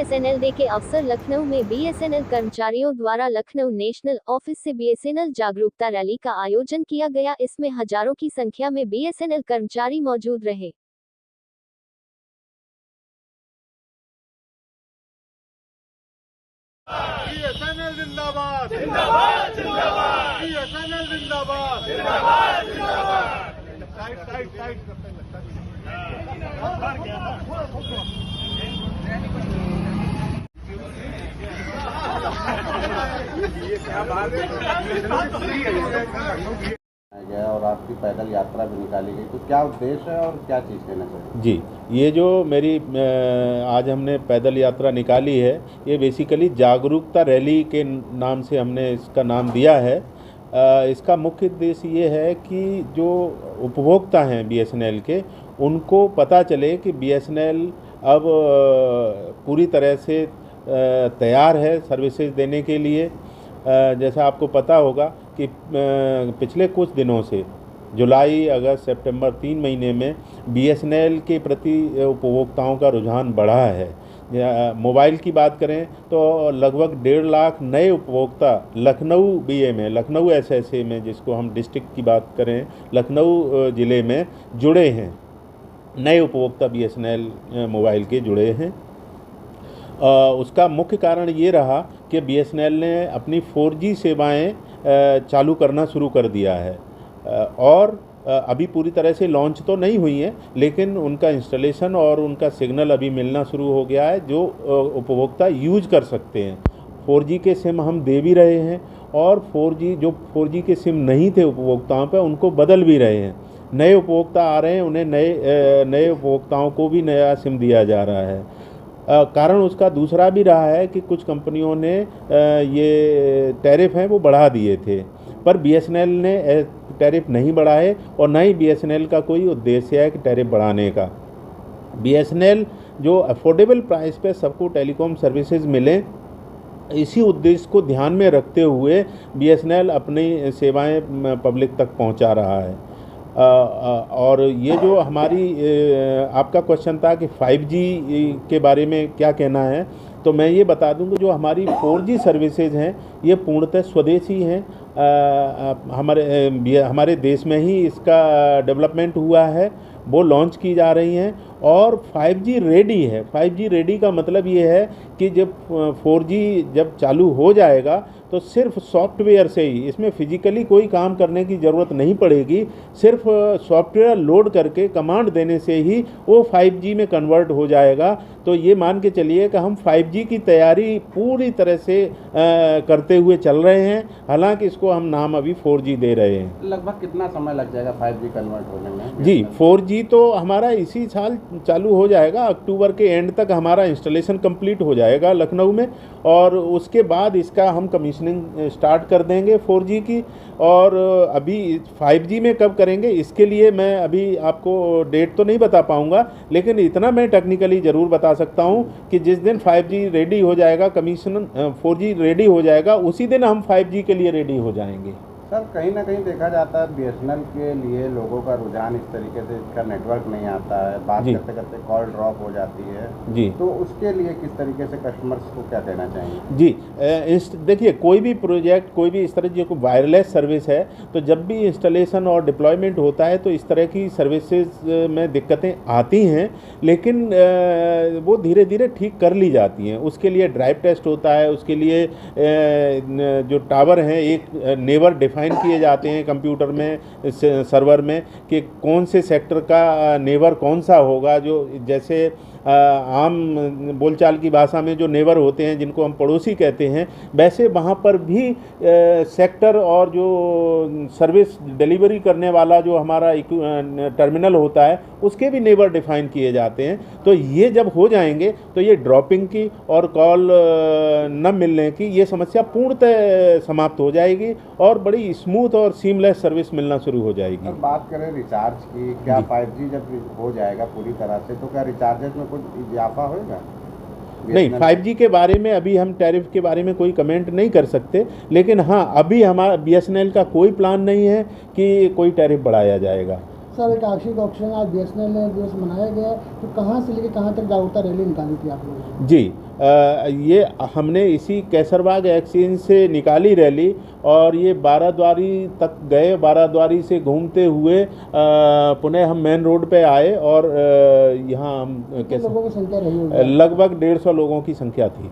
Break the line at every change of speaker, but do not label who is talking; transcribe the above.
BSNL day के अवसर लखनऊ में बीएसएनएल कर्मचारियों द्वारा लखनऊ नेशनल ऑफिस से बीएसएनएल जागरूकता रैली का आयोजन किया गया। इसमें हजारों की संख्या में बीएसएनएल कर्मचारी मौजूद रहे।
बीएसएनएल जिंदाबाद जिंदाबाद जिंदाबाद, बीएसएनएल जिंदाबाद जिंदाबाद जिंदाबाद। साइड साइड
गया और आपकी पैदल यात्रा भी निकाली गई, तो क्या उद्देश्य है और क्या चीज़ कहना चाहिए?
जी, ये जो मेरी आज हमने पैदल यात्रा निकाली है, ये बेसिकली जागरूकता रैली के नाम से हमने इसका नाम दिया है। इसका मुख्य उद्देश्य ये है कि जो उपभोक्ता हैं बीएसएनएल के, उनको पता चले कि बीएसएनएल अब पूरी तरह से तैयार है सर्विसेज देने के लिए। जैसा आपको पता होगा कि पिछले कुछ दिनों से जुलाई, अगस्त, सितंबर 3 महीने में बीएसएनएल के प्रति उपभोक्ताओं का रुझान बढ़ा है। मोबाइल की बात करें तो लगभग 1.5 लाख नए उपभोक्ता लखनऊ बीए में, लखनऊ एसएसए में, जिसको हम डिस्ट्रिक्ट की बात करें लखनऊ ज़िले में जुड़े हैं। नए उपभोक्ता बीएसएनएल मोबाइल के जुड़े हैं। उसका मुख्य कारण ये रहा कि बीएसएनएल ने अपनी 4G सेवाएं चालू करना शुरू कर दिया है और अभी पूरी तरह से लॉन्च तो नहीं हुई है, लेकिन उनका इंस्टॉलेशन और उनका सिग्नल अभी मिलना शुरू हो गया है जो उपभोक्ता यूज कर सकते हैं। 4G के सिम हम दे भी रहे हैं और 4G के सिम नहीं थे उपभोक्ताओं पर, उनको बदल भी रहे हैं। नए उपभोक्ता आ रहे हैं, उन्हें नए उपभोक्ताओं को भी नया सिम दिया जा रहा है। कारण उसका दूसरा भी रहा है कि कुछ कंपनियों ने ये टैरिफ हैं वो बढ़ा दिए थे, पर बीएसएनएल ने टैरिफ नहीं बढ़ाए और न ही बीएसएनएल का कोई उद्देश्य है कि टैरिफ बढ़ाने का। बीएसएनएल जो अफोर्डेबल प्राइस पे सबको टेलीकॉम सर्विसेज मिले, इसी उद्देश्य को ध्यान में रखते हुए बीएसएनएल अपनी सेवाएं पब्लिक तक पहुंचा रहा है। और ये जो हमारी आपका क्वेश्चन था कि 5G के बारे में क्या कहना है, तो मैं ये बता दूं कि जो हमारी 4G सर्विसेज हैं ये पूर्णतः स्वदेशी हैं। हमारे देश में ही इसका डेवलपमेंट हुआ है, वो लॉन्च की जा रही हैं और 5G रेडी है। 5G रेडी का मतलब ये है कि जब 4G जब चालू हो जाएगा तो सिर्फ सॉफ्टवेयर से ही, इसमें फिजिकली कोई काम करने की ज़रूरत नहीं पड़ेगी, सिर्फ सॉफ्टवेयर लोड करके कमांड देने से ही वो 5G में कन्वर्ट हो जाएगा। तो ये मान के चलिए कि हम 5G की तैयारी पूरी तरह से करते हुए चल रहे हैं, हालांकि इसको हम नाम अभी 4G दे रहे हैं।
लगभग कितना समय लग जाएगा 5G कन्वर्ट होने में?
जी, 4G तो हमारा इसी साल चालू हो जाएगा, अक्टूबर के एंड तक हमारा इंस्टॉलेशन कंप्लीट हो जाएगा लखनऊ में, और उसके बाद इसका हम कमीशनिंग स्टार्ट कर देंगे 4G की। और अभी 5G में कब करेंगे इसके लिए मैं अभी आपको डेट तो नहीं बता पाऊंगा, लेकिन इतना मैं टेक्निकली ज़रूर बता सकता हूं कि जिस दिन 5G रेडी हो जाएगा, 4G रेडी हो जाएगा, उसी दिन हम 5G के लिए रेडी हो जाएंगे।
सर, कहीं ना कहीं देखा जाता है बीएसएनएल के लिए लोगों का रुझान इस तरीके से, इसका नेटवर्क नहीं आता है, बात करते करते कॉल ड्रॉप हो जाती है जी, तो उसके लिए किस तरीके से कस्टमर्स को क्या देना चाहेंगे?
जी, देखिए, कोई भी प्रोजेक्ट, कोई भी इस तरह की वायरलेस सर्विस है, तो जब भी इंस्टॉलेशन और डिप्लॉयमेंट होता है तो इस तरह की सर्विसेज में दिक्कतें आती हैं, लेकिन वो धीरे धीरे ठीक कर ली जाती हैं। उसके लिए ड्राइव टेस्ट होता है, उसके लिए जो टावर हैं एक नेबर डिफाइन किए जाते हैं कंप्यूटर में, सर्वर में, कि कौन से सेक्टर का नेबर कौन सा होगा। जो जैसे आम बोलचाल की भाषा में जो नेबर होते हैं, जिनको हम पड़ोसी कहते हैं, वैसे वहाँ पर भी सेक्टर और जो सर्विस डिलीवरी करने वाला जो हमारा टर्मिनल होता है, उसके भी नेबर डिफाइन किए जाते हैं। तो ये जब हो जाएंगे तो ये ड्रॉपिंग की और कॉल न मिलने की ये समस्या पूर्णतः समाप्त हो जाएगी और बड़ी स्मूथ और सीमलेस सर्विस मिलना शुरू हो जाएगी।
अब बात करें रिचार्ज की, क्या 5G जब हो जाएगा पूरी तरह से तो क्या रिचार्जेस में कुछ इजाफा होगा?
नहीं, 5G के बारे में अभी हम टैरिफ के बारे में कोई कमेंट नहीं कर सकते, लेकिन हाँ, अभी हमारा बीएसएनएल का कोई प्लान नहीं है कि कोई टैरिफ बढ़ाया जाएगा।
सर एक आर्थिक ऑक्शन आज BSNL दिवस मनाया गया है, तो कहाँ से लेकर कहाँ तक जागरूकता रैली निकाली थी आप लोगों ने?
जी, ये हमने इसी कैसरबाग एक्सचेंज से निकाली रैली और ये बाराद्वारी तक गए। बाराद्वारी से घूमते हुए पुनः हम मेन रोड पे आए और यहाँ हम
कितने लोगों की संख्या रही होगी?
लगभग 150 लोगों की संख्या थी।